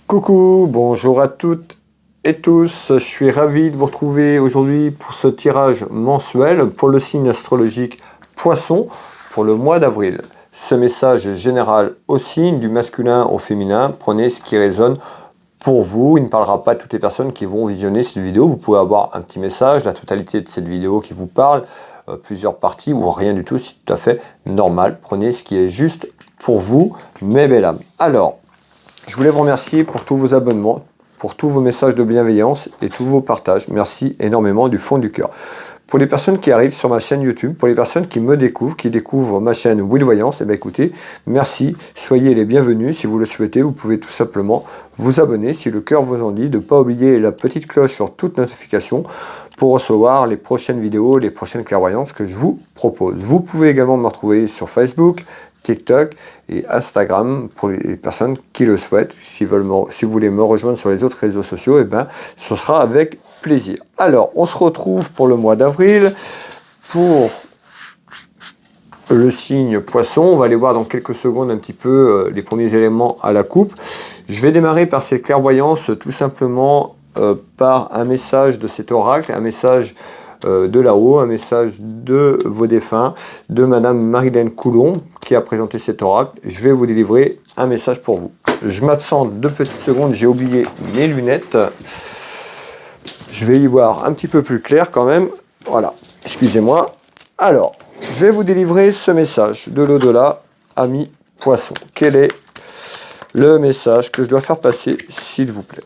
Coucou, bonjour à toutes et tous, je suis ravi de vous retrouver aujourd'hui pour ce tirage mensuel pour le signe astrologique Poisson pour le mois d'avril. Ce message est général au signe, du masculin au féminin, prenez ce qui résonne pour vous. Il ne parlera pas de toutes les personnes qui vont visionner cette vidéo, vous pouvez avoir un petit message, la totalité de cette vidéo qui vous parle, plusieurs parties ou rien du tout, c'est tout à fait normal. Prenez ce qui est juste pour vous, mes belles âmes. Alors, je voulais vous remercier pour tous vos abonnements, pour tous vos messages de bienveillance et tous vos partages. Merci énormément du fond du cœur. Pour les personnes qui arrivent sur ma chaîne YouTube, pour les personnes qui me découvrent, qui découvrent ma chaîne Will Voyance, eh bien écoutez, merci, soyez les bienvenus. Si vous le souhaitez, vous pouvez tout simplement vous abonner si le cœur vous en dit, de ne pas oublier la petite cloche sur toute notification pour recevoir les prochaines vidéos, les prochaines clairvoyances que je vous propose. Vous pouvez également me retrouver sur Facebook, TikTok et Instagram pour les personnes qui le souhaitent. Si vous voulez me rejoindre sur les autres réseaux sociaux, eh ben, ce sera avec plaisir. Alors, on se retrouve pour le mois d'avril pour le signe Poisson. On va aller voir dans quelques secondes un petit peu les premiers éléments à la coupe. Je vais démarrer par cette clairvoyance tout simplement par un message de cet oracle, un message de là-haut, un message de vos défunts, de Madame Marilène Coulon, qui a présenté cet oracle. Je vais vous délivrer un message pour vous. Je m'absente 2 petites secondes, j'ai oublié mes lunettes. Je vais y voir un petit peu plus clair quand même. Voilà, excusez-moi. Alors, je vais vous délivrer ce message de l'au-delà, ami Poisson. Quel est le message que je dois faire passer, s'il vous plaît?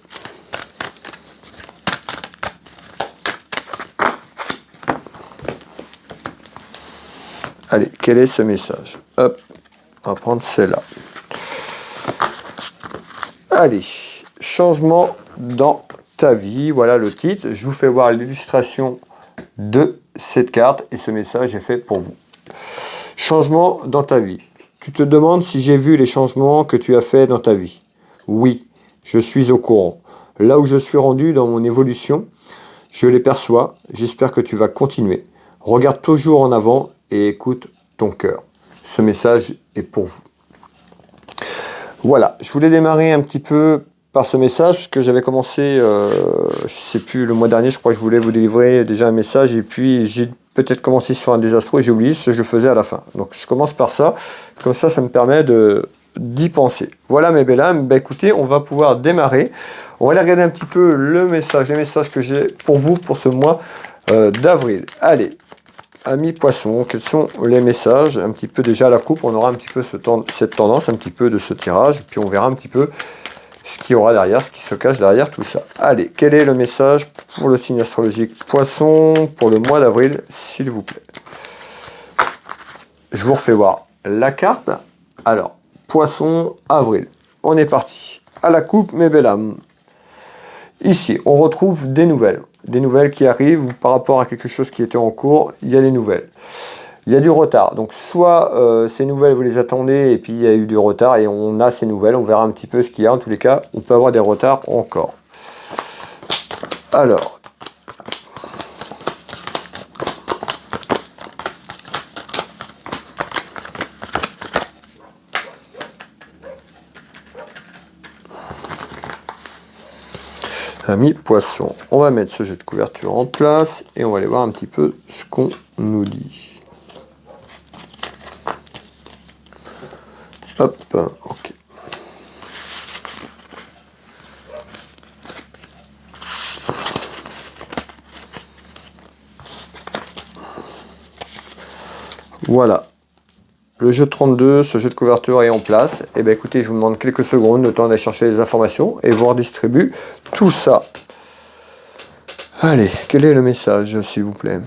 Allez, quel est ce message? Hop, on va prendre celle-là. Allez, changement dans ta vie, voilà le titre. Je vous fais voir l'illustration de cette carte et ce message est fait pour vous. Changement dans ta vie. Tu te demandes si j'ai vu les changements que tu as fait dans ta vie. Oui, je suis au courant. Là où je suis rendu dans mon évolution, je les perçois. J'espère que tu vas continuer. Regarde toujours en avant et écoute ton cœur. Ce message est pour vous. Voilà, je voulais démarrer un petit peu par ce message, parce que j'avais commencé, je ne sais plus, le mois dernier, je crois que je voulais vous délivrer déjà un message, et puis j'ai peut-être commencé sur un désastre, et j'ai oublié ce que je faisais à la fin. Donc je commence par ça, comme ça, ça me permet d'y penser. Voilà mes belles âmes, bah, écoutez, on va pouvoir démarrer. On va aller regarder un petit peu les messages que j'ai pour vous pour ce mois d'avril. Allez. Amis Poisson, quels sont les messages? Un petit peu déjà à la coupe, on aura un petit peu cette tendance, un petit peu de ce tirage, puis on verra un petit peu ce qu'il y aura derrière, ce qui se cache derrière tout ça. Allez, quel est le message pour le signe astrologique Poisson pour le mois d'avril, s'il vous plaît? Je vous refais voir la carte. Alors, Poisson, avril. On est parti. À la coupe, mes belles âmes. Ici, on retrouve des nouvelles. Des nouvelles qui arrivent par rapport à quelque chose qui était en cours, il y a des nouvelles. Il y a du retard. Donc soit ces nouvelles, vous les attendez et puis il y a eu du retard et on a ces nouvelles. On verra un petit peu ce qu'il y a. En tous les cas, on peut avoir des retards encore. Alors. Amis Poisson, on va mettre ce jet de couverture en place et on va aller voir un petit peu ce qu'on nous dit. Hop, ok. Voilà. Le jeu 32, ce jeu de couverture est en place. Et bien écoutez, je vous demande quelques secondes, le temps d'aller chercher les informations et vous redistribue tout ça. Allez, quel est le message, s'il vous plaît?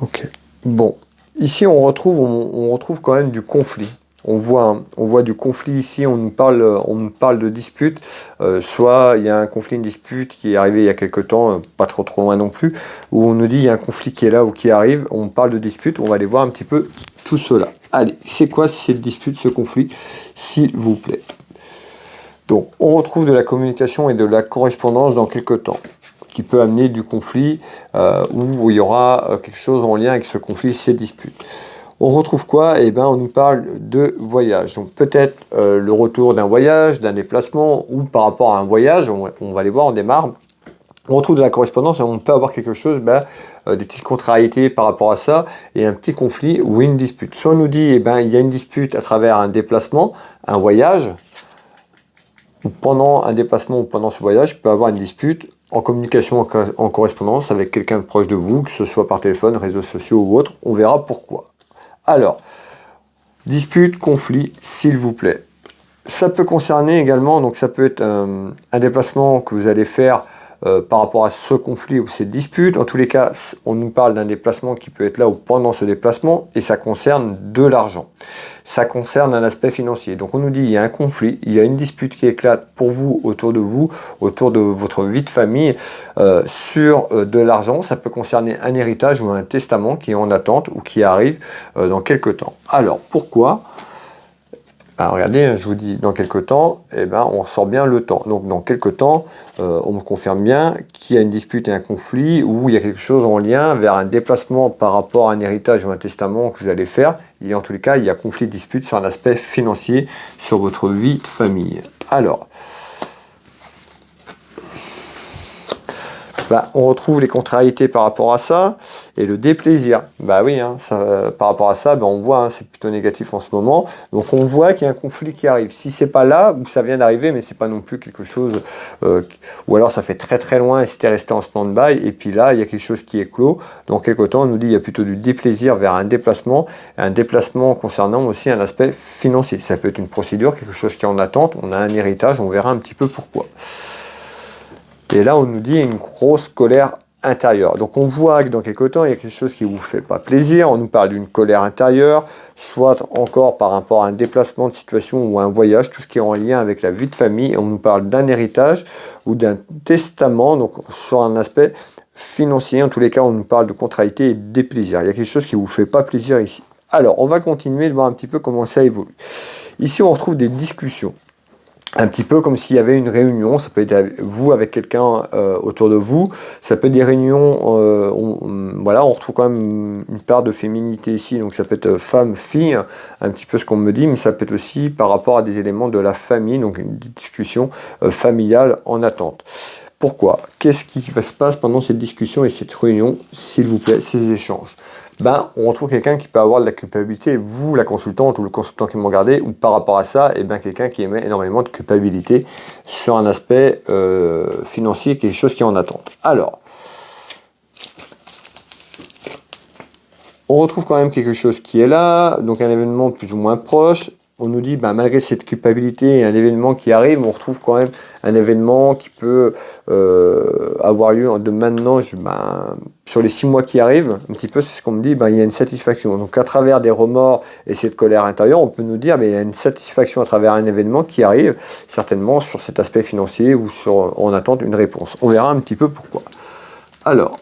Ok. Bon, ici on retrouve quand même du conflit. on voit du conflit ici, on nous parle de dispute, soit il y a un conflit, une dispute qui est arrivé il y a quelque temps, pas trop loin non plus, où on nous dit il y a un conflit qui est là ou qui arrive, on parle de dispute, on va aller voir un petit peu tout cela. Allez, c'est quoi cette dispute, ce conflit, s'il vous plaît? Donc, on retrouve de la communication et de la correspondance dans quelque temps, qui peut amener du conflit, où il y aura quelque chose en lien avec ce conflit, ces disputes. On retrouve quoi? Eh bien, on nous parle de voyage. Donc, peut-être le retour d'un voyage, d'un déplacement, ou par rapport à un voyage, on va les voir, on démarre. On retrouve de la correspondance et on peut avoir quelque chose, des petites contrariétés par rapport à ça, et un petit conflit ou une dispute. Soit on nous dit, eh ben, il y a une dispute à travers un déplacement, un voyage, ou pendant un déplacement ou pendant ce voyage, il peut avoir une dispute en communication, en correspondance avec quelqu'un de proche de vous, que ce soit par téléphone, réseaux sociaux ou autre. On verra pourquoi. Alors, dispute, conflit, s'il vous plaît. Ça peut concerner également, donc ça peut être un déplacement que vous allez faire par rapport à ce conflit ou cette dispute. En tous les cas, on nous parle d'un déplacement qui peut être là ou pendant ce déplacement, et ça concerne de l'argent. Ça concerne un aspect financier. Donc on nous dit il y a un conflit, il y a une dispute qui éclate pour vous, autour de votre vie de famille, sur de l'argent. Ça peut concerner un héritage ou un testament qui est en attente ou qui arrive dans quelques temps. Alors pourquoi? Regardez, je vous dis dans quelques temps, on ressort bien le temps. Donc dans quelques temps, on me confirme bien qu'il y a une dispute et un conflit, où il y a quelque chose en lien vers un déplacement par rapport à un héritage ou un testament que vous allez faire. Et en tous les cas, il y a conflit, dispute sur un aspect financier, sur votre vie de famille. Alors, on retrouve les contrariétés par rapport à ça, et le déplaisir. Oui, par rapport à ça, on voit, c'est plutôt négatif en ce moment. Donc on voit qu'il y a un conflit qui arrive. Si c'est pas là, ou ça vient d'arriver, mais c'est pas non plus quelque chose, ou alors ça fait très très loin et c'était resté en stand-by, et puis là, il y a quelque chose qui est clos. Dans quelque temps, on nous dit il y a plutôt du déplaisir vers un déplacement concernant aussi un aspect financier. Ça peut être une procédure, quelque chose qui est en attente, on a un héritage, on verra un petit peu pourquoi. Et là, on nous dit une grosse colère intérieure. Donc on voit que dans quelques temps, il y a quelque chose qui ne vous fait pas plaisir. On nous parle d'une colère intérieure, soit encore par rapport à un déplacement de situation ou un voyage, tout ce qui est en lien avec la vie de famille. Et on nous parle d'un héritage ou d'un testament, donc sur un aspect financier. En tous les cas, on nous parle de contrariété et de déplaisir. Il y a quelque chose qui ne vous fait pas plaisir ici. Alors, on va continuer de voir un petit peu comment ça évolue. Ici, on retrouve des discussions. Un petit peu comme s'il y avait une réunion, ça peut être vous avec quelqu'un autour de vous, ça peut être des réunions, on retrouve quand même une part de féminité ici, donc ça peut être femme, fille, un petit peu ce qu'on me dit, mais ça peut être aussi par rapport à des éléments de la famille, donc une discussion familiale en attente. Pourquoi? Qu'est-ce qui se passe pendant cette discussion et cette réunion, s'il vous plaît, ces échanges? On retrouve quelqu'un qui peut avoir de la culpabilité, vous, la consultante ou le consultant qui m'a regardé, ou par rapport à ça, quelqu'un qui émet énormément de culpabilité sur un aspect financier, quelque chose qui est en attente. Alors, on retrouve quand même quelque chose qui est là, donc un événement plus ou moins proche. On nous dit, malgré cette culpabilité et un événement qui arrive, on retrouve quand même un événement qui peut avoir lieu de maintenant, sur les 6 mois qui arrivent, un petit peu, c'est ce qu'on me dit, il y a une satisfaction. Donc à travers des remords et cette colère intérieure, on peut nous dire, il y a une satisfaction à travers un événement qui arrive, certainement sur cet aspect financier ou on attend une réponse. On verra un petit peu pourquoi. Alors,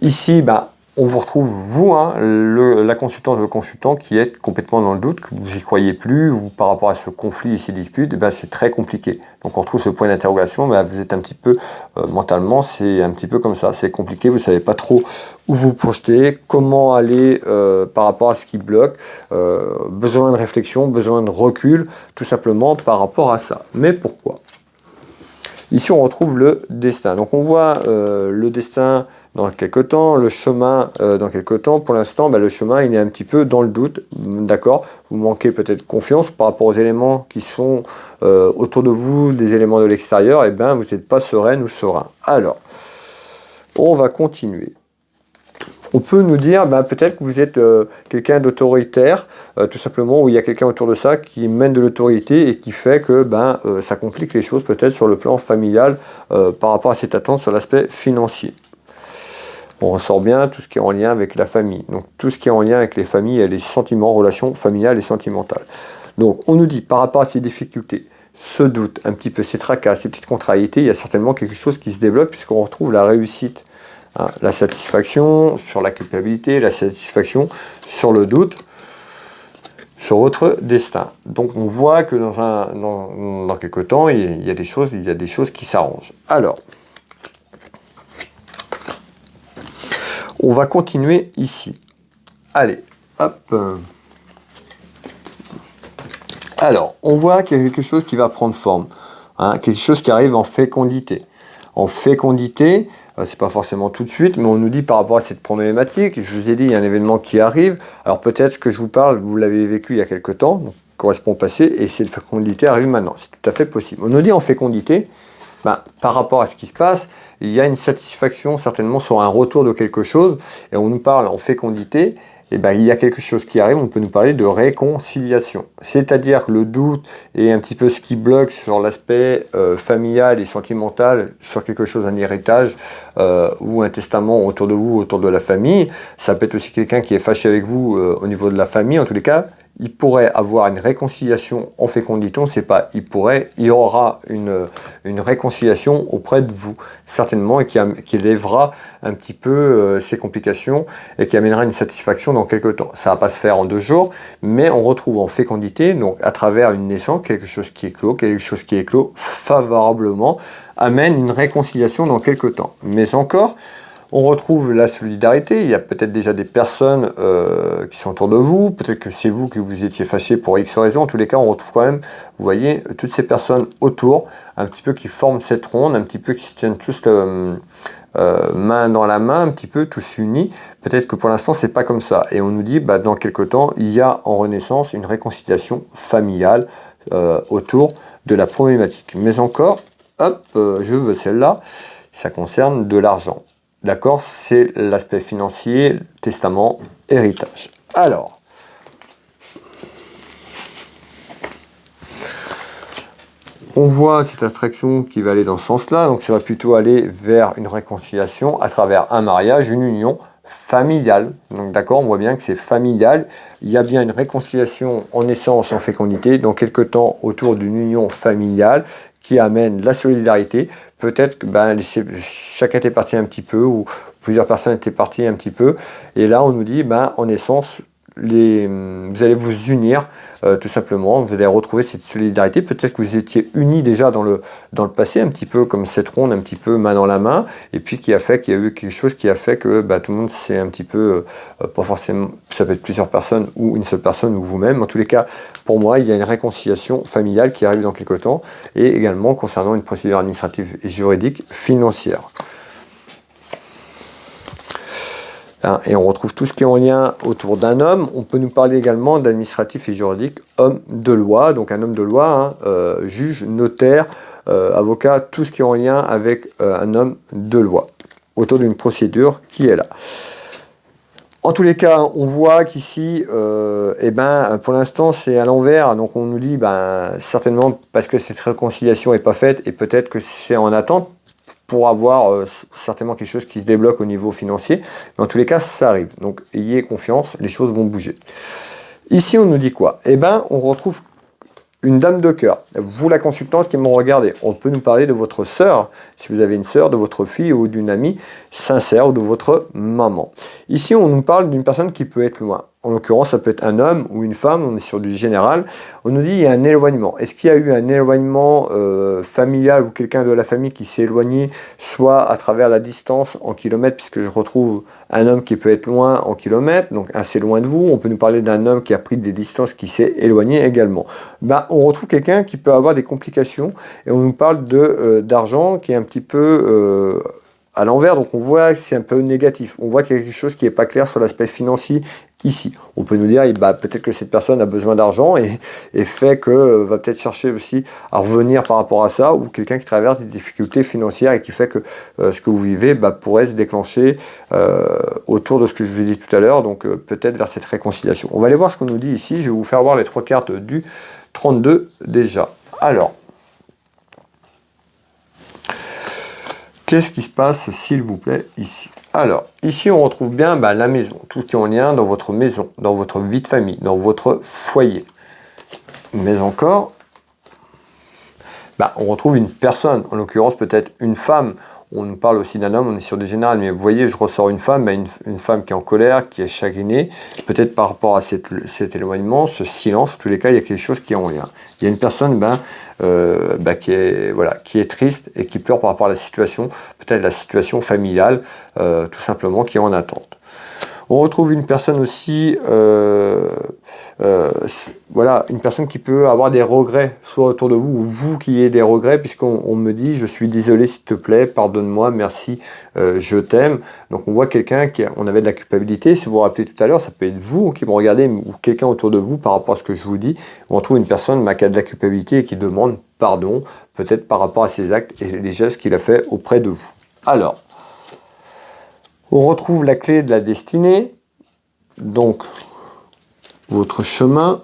ici, on vous retrouve, vous, la consultante ou le consultant qui est complètement dans le doute, que vous n'y croyez plus, ou par rapport à ce conflit et ces disputes, c'est très compliqué. Donc on trouve ce point d'interrogation, vous êtes un petit peu, mentalement, c'est un petit peu comme ça, c'est compliqué, vous ne savez pas trop où vous projeter, comment aller par rapport à ce qui bloque, besoin de réflexion, besoin de recul, tout simplement par rapport à ça. Mais pourquoi ? Ici, on retrouve le destin. Donc on voit le destin dans quelques temps, le chemin dans quelques temps. Pour l'instant, le chemin, il est un petit peu dans le doute, d'accord. Vous manquez peut-être de confiance par rapport aux éléments qui sont autour de vous, des éléments de l'extérieur, vous n'êtes pas sereine ou serein. Alors, on va continuer. On peut nous dire, peut-être que vous êtes quelqu'un d'autoritaire, tout simplement, où il y a quelqu'un autour de ça qui mène de l'autorité et qui fait que ça complique les choses peut-être sur le plan familial par rapport à cette attente sur l'aspect financier. on ressort bien tout ce qui est en lien avec la famille. Donc tout ce qui est en lien avec les familles et les sentiments, relations familiales et sentimentales. Donc on nous dit par rapport à ces difficultés, ce doute, un petit peu ces tracas, ces petites contrariétés, il y a certainement quelque chose qui se développe puisqu'on retrouve la réussite, hein, la satisfaction sur la culpabilité, la satisfaction sur le doute, sur votre destin. Donc on voit que dans quelques temps, il y a des choses qui s'arrangent. Alors, on va continuer ici. Allez, hop. Alors, on voit qu'il y a quelque chose qui va prendre forme, hein, quelque chose qui arrive en fécondité. En fécondité, c'est pas forcément tout de suite, mais on nous dit par rapport à cette problématique, je vous ai dit, il y a un événement qui arrive. Alors peut-être que je vous parle, vous l'avez vécu il y a quelque temps, donc correspond au passé, et cette fécondité arrive maintenant. C'est tout à fait possible. On nous dit en fécondité, par rapport à ce qui se passe, il y a une satisfaction certainement sur un retour de quelque chose, et on nous parle en fécondité, et il y a quelque chose qui arrive, on peut nous parler de réconciliation. C'est-à-dire que le doute est un petit peu ce qui bloque sur l'aspect familial et sentimental, sur quelque chose, un héritage ou un testament autour de vous, autour de la famille. Ça peut être aussi quelqu'un qui est fâché avec vous au niveau de la famille, en tous les cas. Il pourrait avoir une réconciliation en fécondité, on ne sait pas, il y aura une réconciliation auprès de vous, certainement, et qui lèvera un petit peu ces complications et qui amènera une satisfaction dans quelques temps. Ça ne va pas se faire en 2 jours, mais on retrouve en fécondité, donc à travers une naissance, quelque chose qui est clos favorablement, amène une réconciliation dans quelques temps. Mais encore, on retrouve la solidarité, il y a peut-être déjà des personnes qui sont autour de vous, peut-être que c'est vous qui vous étiez fâché pour X raison, en tous les cas on retrouve quand même, vous voyez, toutes ces personnes autour, un petit peu qui forment cette ronde, un petit peu qui se tiennent tous main dans la main, un petit peu tous unis. Peut-être que pour l'instant c'est pas comme ça, et on nous dit dans quelques temps, il y a en renaissance une réconciliation familiale autour de la problématique. Mais encore, hop, je veux celle-là, ça concerne de l'argent. D'accord, c'est l'aspect financier, testament, héritage. Alors, on voit cette attraction qui va aller dans ce sens-là, donc ça va plutôt aller vers une réconciliation à travers un mariage, une union familiale. Donc d'accord, on voit bien que c'est familial. Il y a bien une réconciliation en naissance, en fécondité, dans quelques temps autour d'une union familiale qui amène la solidarité. Peut-être que chacun était parti un petit peu, ou plusieurs personnes étaient parties un petit peu. Et là, on nous dit, en naissance, vous allez vous unir, tout simplement. Vous allez retrouver cette solidarité. Peut-être que vous étiez unis déjà dans le passé, un petit peu comme cette ronde, un petit peu main dans la main, et puis qu'il y a eu quelque chose qui a fait que tout le monde s'est un petit peu, pas forcément, ça peut être plusieurs personnes ou une seule personne ou vous-même. En tous les cas, pour moi, il y a une réconciliation familiale qui arrive dans quelques temps, et également concernant une procédure administrative et juridique financière. Et on retrouve tout ce qui est en lien autour d'un homme. On peut nous parler également d'administratif et juridique, homme de loi, donc un homme de loi, juge, notaire, avocat, tout ce qui est en lien avec un homme de loi, autour d'une procédure qui est là. En tous les cas, on voit qu'ici, pour l'instant, c'est à l'envers. Donc on nous dit, certainement parce que cette réconciliation n'est pas faite, et peut-être que c'est en attente, pour avoir certainement quelque chose qui se débloque au niveau financier. Mais en tous les cas, ça arrive. Donc, ayez confiance, les choses vont bouger. Ici, on nous dit quoi? On retrouve une dame de cœur. Vous, la consultante qui m'ont regardé, on peut nous parler de votre sœur, si vous avez une sœur, de votre fille ou d'une amie sincère, ou de votre maman. Ici, on nous parle d'une personne qui peut être loin. En l'occurrence, ça peut être un homme ou une femme, on est sur du général. On nous dit qu'il y a un éloignement. Est-ce qu'il y a eu un éloignement familial, ou quelqu'un de la famille qui s'est éloigné, soit à travers la distance en kilomètres, puisque je retrouve un homme qui peut être loin en kilomètres, donc assez loin de vous. On peut nous parler d'un homme qui a pris des distances, qui s'est éloigné également. On retrouve quelqu'un qui peut avoir des complications, et on nous parle d'argent qui est un petit peu à l'envers, donc on voit que c'est un peu négatif. On voit qu'il y a quelque chose qui n'est pas clair sur l'aspect financier ici. On peut nous dire, peut-être que cette personne a besoin d'argent et fait que va peut-être chercher aussi à revenir par rapport à ça, ou quelqu'un qui traverse des difficultés financières et qui fait que ce que vous vivez pourrait se déclencher autour de ce que je vous ai dit tout à l'heure, donc peut-être vers cette réconciliation. On va aller voir ce qu'on nous dit ici. Je vais vous faire voir les 3 cartes du 32 déjà. Alors, qu'est-ce qui se passe, s'il vous plaît, ici? Alors, ici on retrouve bien la maison, tout qui est en lien dans votre maison, dans votre vie de famille, dans votre foyer. Mais encore, on retrouve une personne, en l'occurrence peut-être une femme. On nous parle aussi d'un homme, on est sur du général, mais vous voyez, je ressors une femme, une femme qui est en colère, qui est chagrinée, peut-être par rapport à cet éloignement, ce silence, en tous les cas, il y a quelque chose qui est en lien. Il y a une personne qui est triste et qui pleure par rapport à la situation, peut-être la situation familiale, tout simplement, qui est en attente. On retrouve une personne aussi, une personne qui peut avoir des regrets, soit autour de vous, ou vous qui ayez des regrets, puisqu'on me dit « je suis désolé s'il te plaît, pardonne-moi, merci, je t'aime ». Donc on voit quelqu'un on avait de la culpabilité, si vous vous rappelez tout à l'heure, ça peut être vous qui me regardez, ou quelqu'un autour de vous par rapport à ce que je vous dis. On retrouve une personne qui a de la culpabilité et qui demande pardon, peut-être par rapport à ses actes et les gestes qu'il a fait auprès de vous. Alors, on retrouve la clé de la destinée, donc votre chemin,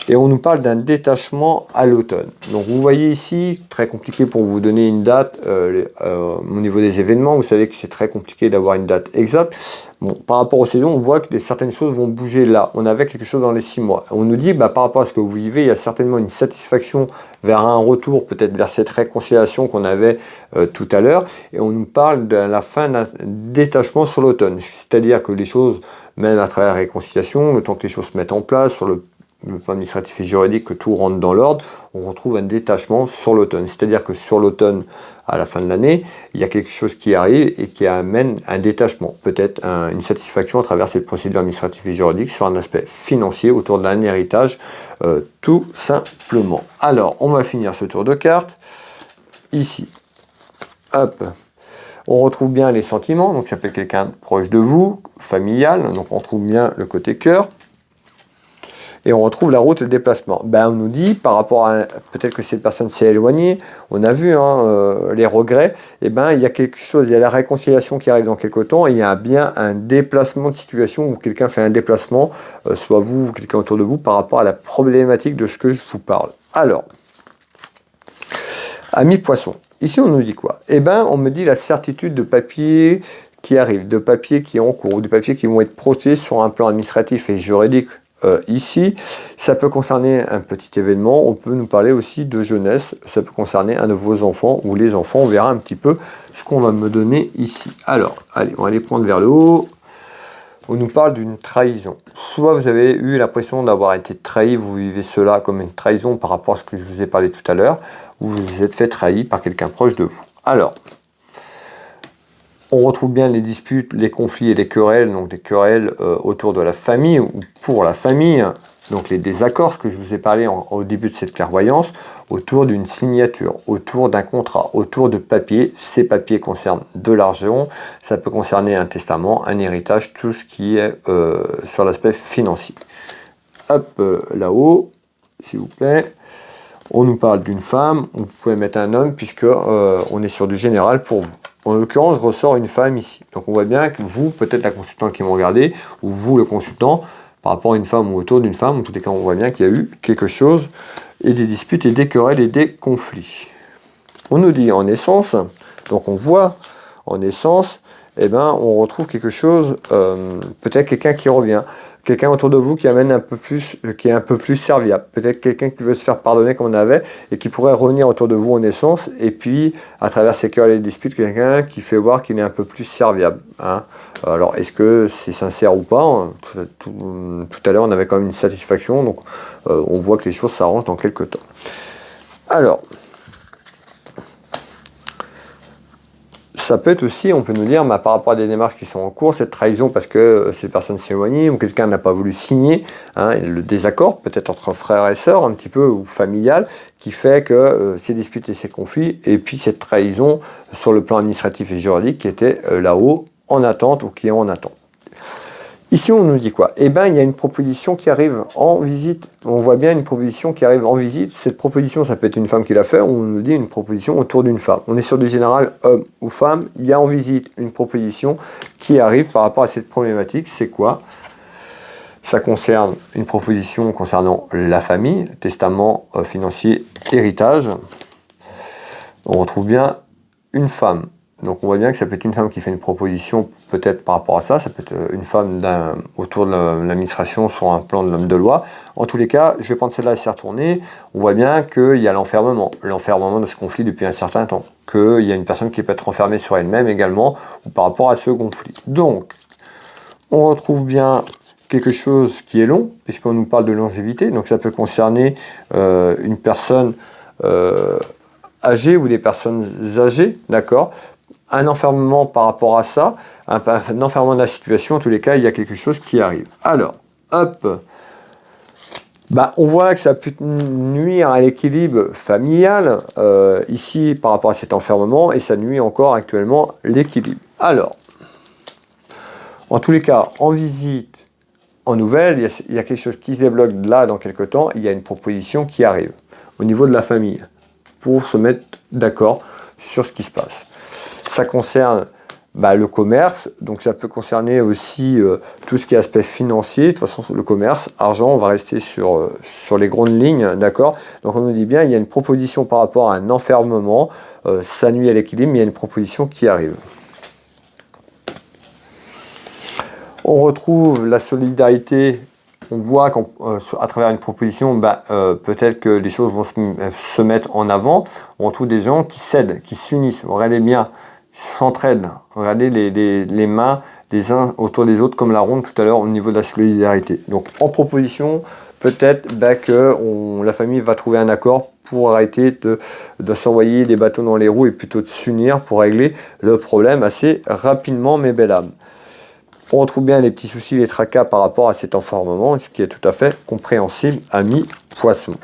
et on nous parle d'un détachement à l'automne. Donc vous voyez ici, très compliqué pour vous donner une date au niveau des événements, vous savez que c'est très compliqué d'avoir une date exacte. Bon, par rapport aux saisons, on voit que certaines choses vont bouger là. On avait quelque chose dans les 6 mois. On nous dit, par rapport à ce que vous vivez, il y a certainement une satisfaction vers un retour, peut-être vers cette réconciliation qu'on avait tout à l'heure. Et on nous parle de la fin d'un détachement sur l'automne. C'est-à-dire que les choses, même à travers la réconciliation, le temps que les choses se mettent en place, sur le plan administratif et juridique, que tout rentre dans l'ordre, on retrouve un détachement sur l'automne. C'est-à-dire que sur l'automne, à la fin de l'année, il y a quelque chose qui arrive et qui amène un détachement, peut-être une satisfaction à travers cette procédure administrative et juridique sur un aspect financier autour d'un héritage, tout simplement. Alors, on va finir ce tour de cartes. Ici, hop, on retrouve bien les sentiments, donc ça peut être quelqu'un de proche de vous, familial, donc on retrouve bien le côté cœur. Et on retrouve la route et le déplacement. On nous dit, par rapport à, peut-être que cette personne s'est éloignée, on a vu les regrets, il y a quelque chose, il y a la réconciliation qui arrive dans quelques temps, et il y a bien un déplacement de situation où quelqu'un fait un déplacement, soit vous ou quelqu'un autour de vous, par rapport à la problématique de ce que je vous parle. Alors, amis poissons, ici on nous dit quoi? On me dit la certitude de papier qui arrive, de papier qui est en cours, ou de papiers qui vont être projetés sur un plan administratif et juridique. Ici, ça peut concerner un petit événement, on peut nous parler aussi de jeunesse, ça peut concerner un de vos enfants ou les enfants, on verra un petit peu ce qu'on va me donner ici. Alors, allez, on va les prendre vers le haut. On nous parle d'une trahison. Soit vous avez eu l'impression d'avoir été trahi, vous vivez cela comme une trahison par rapport à ce que je vous ai parlé tout à l'heure, ou vous vous êtes fait trahir par quelqu'un proche de vous. Alors, on retrouve bien les disputes, les conflits et les querelles, donc des querelles autour de la famille ou pour la famille, donc les désaccords, ce que je vous ai parlé au début de cette clairvoyance, autour d'une signature, autour d'un contrat, autour de papiers. Ces papiers concernent de l'argent, ça peut concerner un testament, un héritage, tout ce qui est sur l'aspect financier. Hop, là-haut, s'il vous plaît. On nous parle d'une femme, vous pouvez mettre un homme puisque on est sur du général pour vous. En l'occurrence, je ressors une femme ici. Donc on voit bien que vous, peut-être la consultante qui m'a regardé, ou vous le consultant, par rapport à une femme ou autour d'une femme, en tous les cas on voit bien qu'il y a eu quelque chose, et des disputes et des querelles et des conflits. On nous dit en essence, donc on voit en essence, on retrouve quelque chose, peut-être quelqu'un qui revient, quelqu'un autour de vous qui amène un peu plus, qui est un peu plus serviable, peut-être quelqu'un qui veut se faire pardonner comme on avait et qui pourrait revenir autour de vous en essence, et puis à travers ces querelles et disputes, quelqu'un qui fait voir qu'il est un peu plus serviable. Alors est-ce que c'est sincère ou pas? Tout à l'heure on avait quand même une satisfaction, donc on voit que les choses s'arrangent dans quelques temps. Alors, ça peut être aussi, on peut nous dire, par rapport à des démarches qui sont en cours, cette trahison parce que cette personne s'est éloignée ou quelqu'un n'a pas voulu signer, le désaccord, peut-être entre frères et sœurs, un petit peu, ou familial, qui fait que ces disputes et ces conflits, et puis cette trahison sur le plan administratif et juridique qui était là-haut, en attente, ou qui est en attente. Ici, on nous dit quoi? Il y a une proposition qui arrive en visite. On voit bien une proposition qui arrive en visite. Cette proposition, ça peut être une femme qui l'a fait, on nous dit une proposition autour d'une femme. On est sur du général homme ou femme. Il y a en visite une proposition qui arrive par rapport à cette problématique. C'est quoi? Ça concerne une proposition concernant la famille, testament financier, héritage. On retrouve bien une femme Donc on voit bien que ça peut être une femme qui fait une proposition peut-être par rapport à ça, ça peut être une femme autour de l'administration sur un plan de l'homme de loi. En tous les cas, je vais prendre celle-là et s'y retourner. On voit bien qu'il y a l'enfermement de ce conflit depuis un certain temps, qu'il y a une personne qui peut être enfermée sur elle-même également ou par rapport à ce conflit. Donc, on retrouve bien quelque chose qui est long, puisqu'on nous parle de longévité, donc ça peut concerner une personne âgée ou des personnes âgées, d'accord. Un enfermement par rapport à ça, un enfermement de la situation, en tous les cas, il y a quelque chose qui arrive. Alors, hop, on voit que ça peut nuire à l'équilibre familial, ici, par rapport à cet enfermement, et ça nuit encore actuellement l'équilibre. Alors, en tous les cas, en visite, en nouvelle, il y a quelque chose qui se débloque là dans quelques temps, il y a une proposition qui arrive au niveau de la famille, pour se mettre d'accord sur ce qui se passe. Ça concerne le commerce, donc ça peut concerner aussi tout ce qui est aspect financier. De toute façon, le commerce, argent, on va rester sur les grandes lignes, d'accord. Donc on nous dit bien, il y a une proposition par rapport à un enfermement, ça nuit à l'équilibre, mais il y a une proposition qui arrive. On retrouve la solidarité. On voit qu'à travers une proposition, peut-être que les choses vont se mettre en avant. On retrouve des gens qui s'aident, qui s'unissent. Regardez bien, s'entraident. Regardez les mains les uns autour des autres, comme la ronde tout à l'heure au niveau de la solidarité. Donc en proposition, peut-être que la famille va trouver un accord pour arrêter de s'envoyer des bâtons dans les roues et plutôt de s'unir pour régler le problème assez rapidement, mes belles âmes. On retrouve bien les petits soucis, les tracas par rapport à cet enfermement, ce qui est tout à fait compréhensible, amis poissons.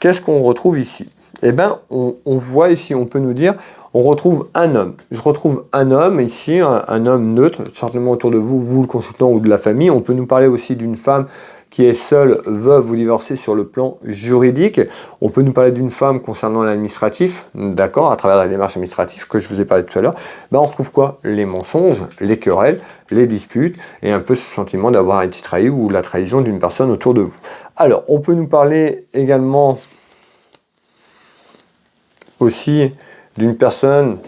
Qu'est-ce qu'on retrouve ici? Eh bien, on voit ici, on peut nous dire, on retrouve un homme. Je retrouve un homme ici, un homme neutre, certainement autour de vous, vous le consultant ou de la famille. On peut nous parler aussi d'une femme qui est seule, veuve ou divorcée sur le plan juridique. On peut nous parler d'une femme concernant l'administratif, d'accord, à travers la démarche administrative que je vous ai parlé tout à l'heure. On retrouve quoi? Les mensonges, les querelles, les disputes et un peu ce sentiment d'avoir été trahi ou la trahison d'une personne autour de vous. Alors, on peut nous parler également aussi d'une personne,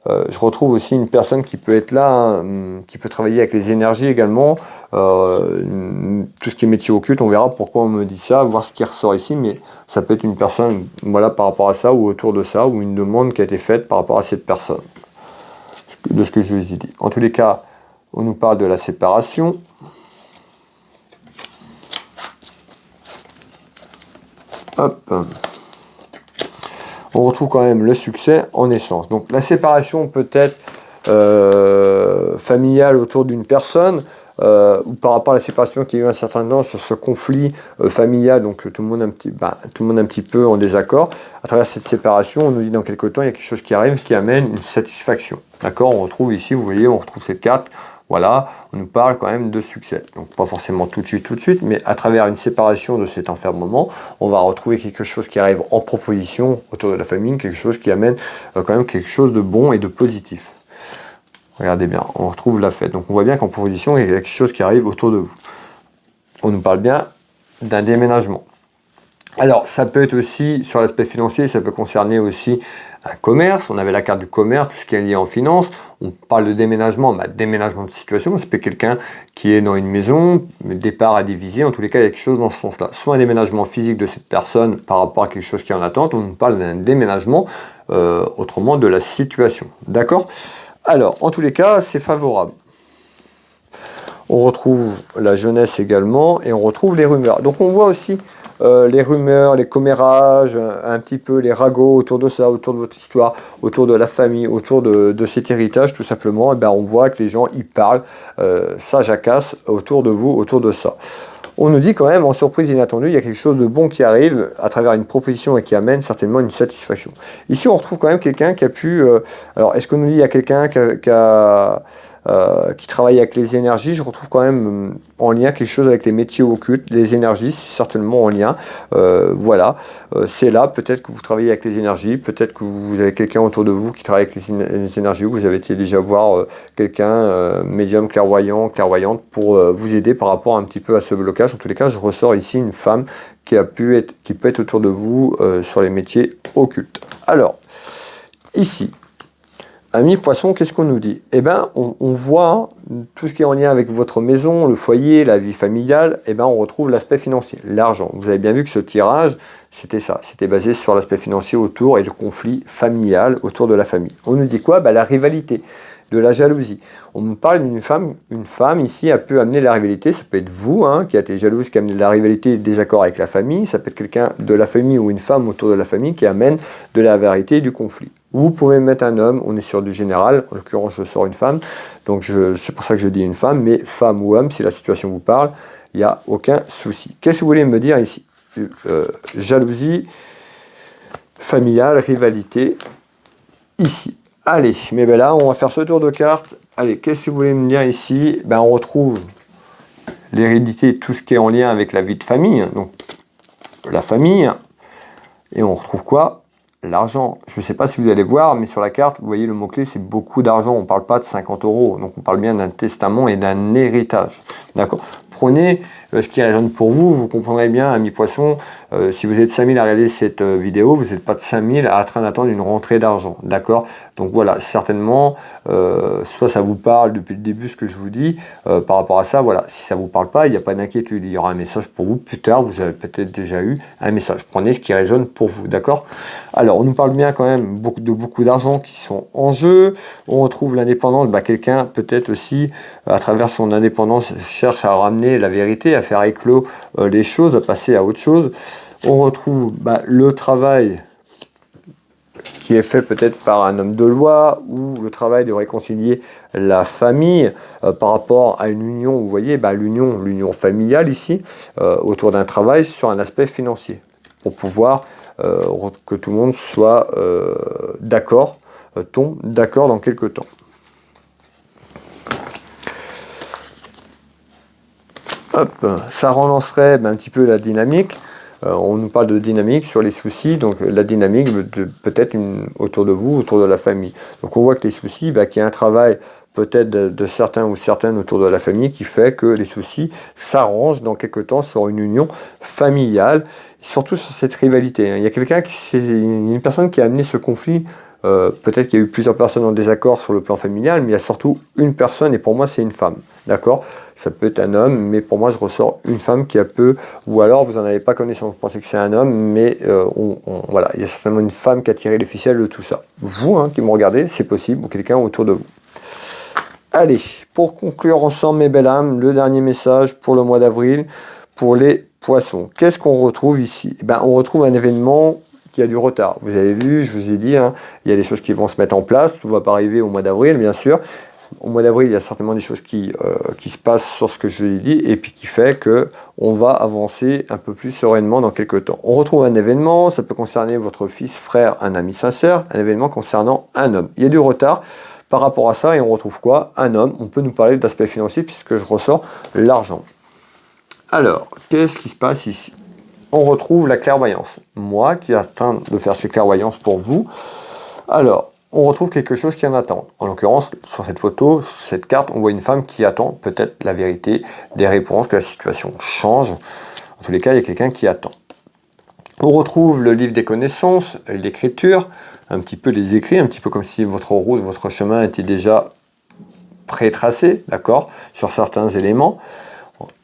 je retrouve aussi une personne qui peut être là, qui peut travailler avec les énergies également, tout ce qui est métier occulte, on verra pourquoi on me dit ça, voir ce qui ressort ici, mais ça peut être une personne, voilà, par rapport à ça ou autour de ça, ou une demande qui a été faite par rapport à cette personne, de ce que je vous ai dit. En tous les cas, on nous parle de la séparation. Hop. On retrouve quand même le succès en essence. Donc la séparation peut être familiale autour d'une personne, ou par rapport à la séparation qui a eu un certain temps sur ce conflit familial, donc tout le monde un petit peu en désaccord. À travers cette séparation, on nous dit dans quelques temps, il y a quelque chose qui arrive qui amène une satisfaction. D'accord? On retrouve ici, vous voyez, on retrouve cette carte. Voilà, on nous parle quand même de succès. Donc pas forcément tout de suite, mais à travers une séparation de cet enfermement, on va retrouver quelque chose qui arrive en proposition autour de la famille, quelque chose qui amène quand même quelque chose de bon et de positif. Regardez bien, on retrouve la fête. Donc on voit bien qu'en proposition, il y a quelque chose qui arrive autour de vous. On nous parle bien d'un déménagement. Alors, ça peut être aussi, sur l'aspect financier, ça peut concerner aussi un commerce. On avait la carte du commerce, tout ce qui est lié en finance. On parle de déménagement, déménagement de situation. Ça peut être quelqu'un qui est dans une maison, départ à diviser. En tous les cas, il y a quelque chose dans ce sens-là. Soit un déménagement physique de cette personne par rapport à quelque chose qui est en attente. On nous parle d'un déménagement, autrement de la situation. D'accord? Alors, en tous les cas, c'est favorable. On retrouve la jeunesse également et on retrouve les rumeurs. Donc, on voit aussi les rumeurs, les commérages, un petit peu les ragots autour de ça, autour de votre histoire, autour de la famille, autour de cet héritage tout simplement. Et on voit que les gens y parlent, ça jacasse autour de vous, autour de ça. On nous dit quand même, en surprise inattendue, il y a quelque chose de bon qui arrive à travers une proposition et qui amène certainement une satisfaction. Ici, on retrouve quand même quelqu'un qui a pu... alors, est-ce qu'on nous dit qu'il y a quelqu'un qui travaille avec les énergies? Je retrouve quand même en lien quelque chose avec les métiers occultes, les énergies, c'est certainement en lien. Voilà, c'est là, peut-être que vous travaillez avec les énergies, peut-être que vous avez quelqu'un autour de vous qui travaille avec les énergies, vous avez été déjà voir quelqu'un, médium, clairvoyant, clairvoyante, pour vous aider par rapport un petit peu à ce blocage. En tous les cas, je ressors ici une femme qui peut être autour de vous sur les métiers occultes. Alors, ici, Amis poissons, qu'est-ce qu'on nous dit? Eh bien, on voit tout ce qui est en lien avec votre maison, le foyer, la vie familiale, eh bien, on retrouve l'aspect financier, l'argent. Vous avez bien vu que ce tirage, c'était ça, c'était basé sur l'aspect financier autour et le conflit familial autour de la famille. On nous dit quoi? La rivalité, de la jalousie. On me parle d'une femme, une femme ici a pu amener la rivalité, ça peut être vous qui a été jalouse, qui a amené la rivalité et le désaccord avec la famille, ça peut être quelqu'un de la famille ou une femme autour de la famille qui amène de la vérité et du conflit. Vous pouvez mettre un homme, on est sur du général, en l'occurrence je sors une femme, donc c'est pour ça que je dis une femme, mais femme ou homme, si la situation vous parle, il n'y a aucun souci. Qu'est-ce que vous voulez me dire ici? Jalousie familiale, rivalité, ici. Allez, mais là, on va faire ce tour de carte. Allez, qu'est-ce que vous voulez me dire ici? On retrouve l'hérédité, tout ce qui est en lien avec la vie de famille, donc la famille. Et on retrouve quoi? L'argent. Je ne sais pas si vous allez voir, mais sur la carte, vous voyez le mot-clé, c'est beaucoup d'argent. On ne parle pas de 50 €. Donc on parle bien d'un testament et d'un héritage. D'accord? Prenez ce qui résonne pour vous. Vous comprendrez bien, amis poissons, si vous êtes 5000 à regarder cette vidéo, vous n'êtes pas de 5000 à train d'attendre une rentrée d'argent. D'accord? Donc voilà, certainement, soit ça vous parle depuis le début ce que je vous dis, par rapport à ça, voilà. Si ça ne vous parle pas, il n'y a pas d'inquiétude. Il y aura un message pour vous plus tard. Vous avez peut-être déjà eu un message. Prenez ce qui résonne pour vous. D'accord? Alors, on nous parle bien quand même beaucoup d'argent qui sont en jeu. On retrouve l'indépendance. Quelqu'un, peut-être aussi, à travers son indépendance, cherche à ramener la vérité, à faire éclore les choses, à passer à autre chose. On retrouve le travail qui est fait peut-être par un homme de loi, ou le travail de réconcilier la famille par rapport à une union, vous voyez, l'union familiale ici, autour d'un travail sur un aspect financier, pour pouvoir que tout le monde soit d'accord, tombe d'accord dans quelques temps. Hop, ça relancerait un petit peu la dynamique. On nous parle de dynamique sur les soucis, donc la dynamique peut-être autour de vous, autour de la famille. Donc on voit que les soucis, qu'il y a un travail peut-être de certains ou certaines autour de la famille qui fait que les soucis s'arrangent dans quelques temps sur une union familiale, surtout sur cette rivalité. Il y a une personne qui a amené ce conflit. Peut-être qu'il y a eu plusieurs personnes en désaccord sur le plan familial, mais il y a surtout une personne, et pour moi c'est une femme, d'accord? Ça peut être un homme, mais pour moi je ressors une femme qui a peu, ou alors vous n'en avez pas connaissance, vous pensez que c'est un homme, mais voilà, il y a certainement une femme qui a tiré les ficelles de tout ça. Vous qui me regardez, c'est possible, ou quelqu'un autour de vous. Allez, pour conclure ensemble mes belles âmes, le dernier message pour le mois d'avril, pour les poissons. Qu'est-ce qu'on retrouve ici? On retrouve un événement qui a du retard. Vous avez vu, je vous ai dit, il y a des choses qui vont se mettre en place. Tout ne va pas arriver au mois d'avril, bien sûr. Au mois d'avril, il y a certainement des choses qui se passent sur ce que je vous ai dit, et puis qui fait qu'on va avancer un peu plus sereinement dans quelques temps. On retrouve un événement, ça peut concerner votre fils, frère, un ami sincère, un événement concernant un homme. Il y a du retard par rapport à ça, et on retrouve quoi? Un homme. On peut nous parler d'aspect financier, puisque je ressors l'argent. Alors, qu'est-ce qui se passe ici? On retrouve la clairvoyance. Moi qui attends de faire cette clairvoyance pour vous. Alors, on retrouve quelque chose qui en attend. En l'occurrence, sur cette photo, sur cette carte, on voit une femme qui attend peut-être la vérité, des réponses, que la situation change. En tous les cas, il y a quelqu'un qui attend. On retrouve le livre des connaissances, l'écriture, un petit peu les écrits, un petit peu comme si votre route, votre chemin était déjà pré-tracé, d'accord, sur certains éléments.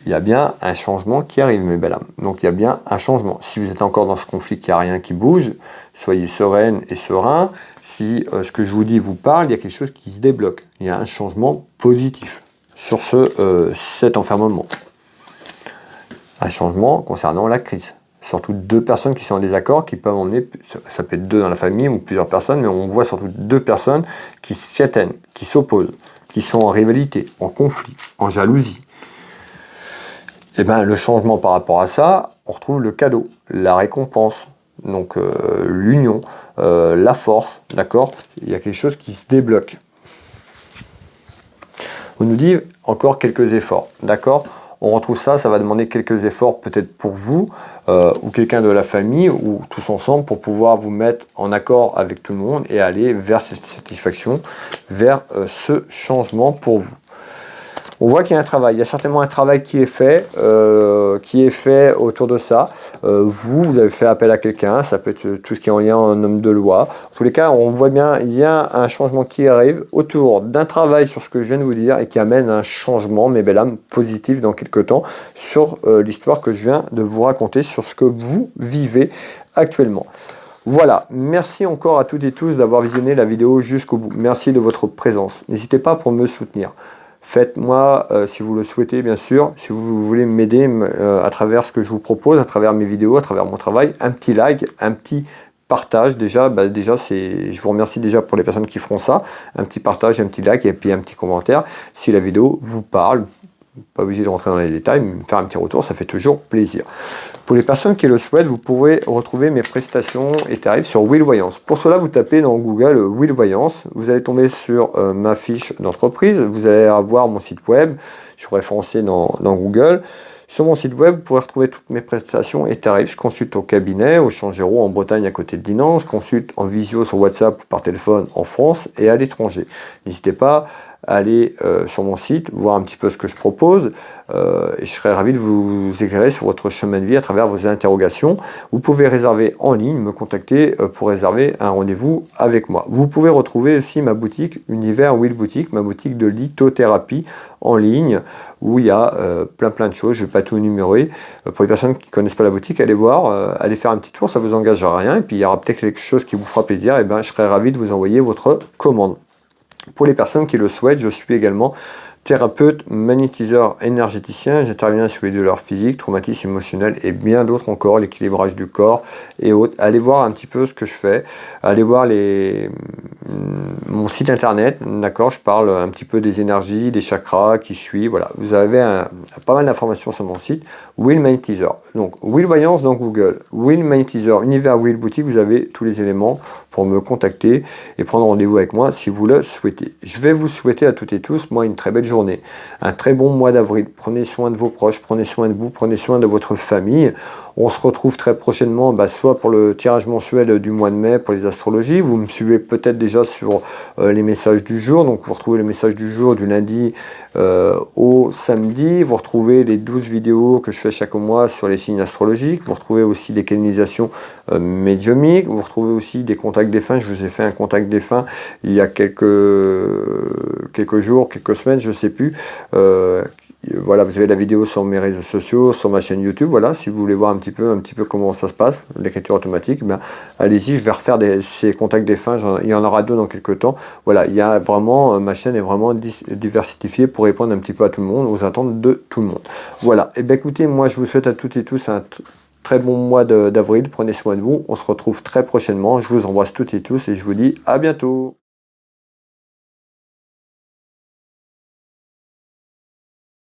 Il y a bien un changement qui arrive, mes belles âmes. Donc il y a bien un changement. Si vous êtes encore dans ce conflit, qu'il n'y a rien qui bouge, soyez sereine et serein. Si ce que je vous dis vous parle, il y a quelque chose qui se débloque. Il y a un changement positif sur cet enfermement. Un changement concernant la crise. Surtout deux personnes qui sont en désaccord, qui peuvent emmener, ça peut être deux dans la famille ou plusieurs personnes, mais on voit surtout deux personnes qui se tiennent, qui s'opposent, qui sont en rivalité, en conflit, en jalousie. Le changement par rapport à ça, on retrouve le cadeau, la récompense, donc l'union, la force, d'accord? Il y a quelque chose qui se débloque. On nous dit encore quelques efforts, d'accord? On retrouve ça, ça va demander quelques efforts peut-être pour vous, ou quelqu'un de la famille, ou tous ensemble, pour pouvoir vous mettre en accord avec tout le monde et aller vers cette satisfaction, vers ce changement pour vous. On voit qu'il y a un travail, il y a certainement un travail qui est fait autour de ça. Vous avez fait appel à quelqu'un, ça peut être tout ce qui est en lien en homme de loi. En tous les cas, on voit bien, il y a un changement qui arrive autour d'un travail sur ce que je viens de vous dire et qui amène un changement, mais belle âme, positif dans quelques temps sur l'histoire que je viens de vous raconter, sur ce que vous vivez actuellement. Voilà, merci encore à toutes et tous d'avoir visionné la vidéo jusqu'au bout. Merci de votre présence. N'hésitez pas pour me soutenir. Faites-moi, si vous le souhaitez bien sûr, si vous voulez m'aider à travers ce que je vous propose, à travers mes vidéos, à travers mon travail, un petit like, un petit partage. Déjà, je vous remercie déjà pour les personnes qui feront ça. Un petit partage, un petit like et puis un petit commentaire. Si la vidéo vous parle, pas obligé de rentrer dans les détails, mais faire un petit retour, ça fait toujours plaisir. Pour les personnes qui le souhaitent, vous pouvez retrouver mes prestations et tarifs sur Will Voyance. Pour cela, vous tapez dans Google Will Voyance, vous allez tomber sur ma fiche d'entreprise, vous allez avoir mon site web, je suis référencé dans Google. Sur mon site web, vous pourrez retrouver toutes mes prestations et tarifs. Je consulte au cabinet, au Changero en Bretagne à côté de Dinan. Je consulte en visio sur WhatsApp ou par téléphone en France et à l'étranger. N'hésitez pas à aller sur mon site, voir un petit peu ce que je propose et je serai ravi de vous éclairer sur votre chemin de vie à travers vos interrogations. Vous pouvez réserver en ligne, me contacter pour réserver un rendez-vous avec moi. Vous pouvez retrouver aussi ma boutique Univers Will Boutique, ma boutique de lithothérapie en ligne où il y a plein de choses. Je ne vais pas tout énumérer. Pour les personnes qui ne connaissent pas la boutique, allez voir, allez faire un petit tour, ça ne vous engage à rien et puis il y aura peut-être quelque chose qui vous fera plaisir et je serai ravi de vous envoyer votre commande. Pour les personnes qui le souhaitent, je suis également thérapeute, magnétiseur, énergéticien. J'interviens sur les douleurs physiques, traumatismes émotionnels et bien d'autres encore, l'équilibrage du corps et autres. Allez voir un petit peu ce que je fais. Allez voir mon site internet, d'accord. Je parle un petit peu des énergies, des chakras, qui je suis. Voilà, vous avez pas mal d'informations sur mon site. Will Magnétiseur. Donc Will Voyance dans Google, Will Magnétiseur, Univers Will Boutique. Vous avez tous les éléments pour me contacter et prendre rendez-vous avec moi si vous le souhaitez. Je vais vous souhaiter à toutes et tous, moi, une très belle journée, un très bon mois d'avril. Prenez soin de vos proches, prenez soin de vous, prenez soin de votre famille. On se retrouve très prochainement, soit pour le tirage mensuel du mois de mai pour les astrologies. Vous me suivez peut-être déjà sur les messages du jour. Donc vous retrouvez les messages du jour du lundi au samedi. Vous retrouvez les 12 vidéos que je fais chaque mois sur les signes astrologiques. Vous retrouvez aussi des canalisations médiumiques. Vous retrouvez aussi des contacts défunts. Je vous ai fait un contact défunt il y a quelques jours, quelques semaines, je ne sais plus. Voilà, vous avez la vidéo sur mes réseaux sociaux, sur ma chaîne YouTube. Voilà, si vous voulez voir un petit peu comment ça se passe, l'écriture automatique, allez-y, je vais refaire ces contacts défunts. Il y en aura 2 dans quelques temps. Voilà, il y a vraiment, ma chaîne est vraiment diversifiée pour répondre un petit peu à tout le monde, aux attentes de tout le monde. Voilà, et écoutez, moi je vous souhaite à toutes et tous un très bon mois d'avril. Prenez soin de vous. On se retrouve très prochainement. Je vous embrasse toutes et tous et je vous dis à bientôt.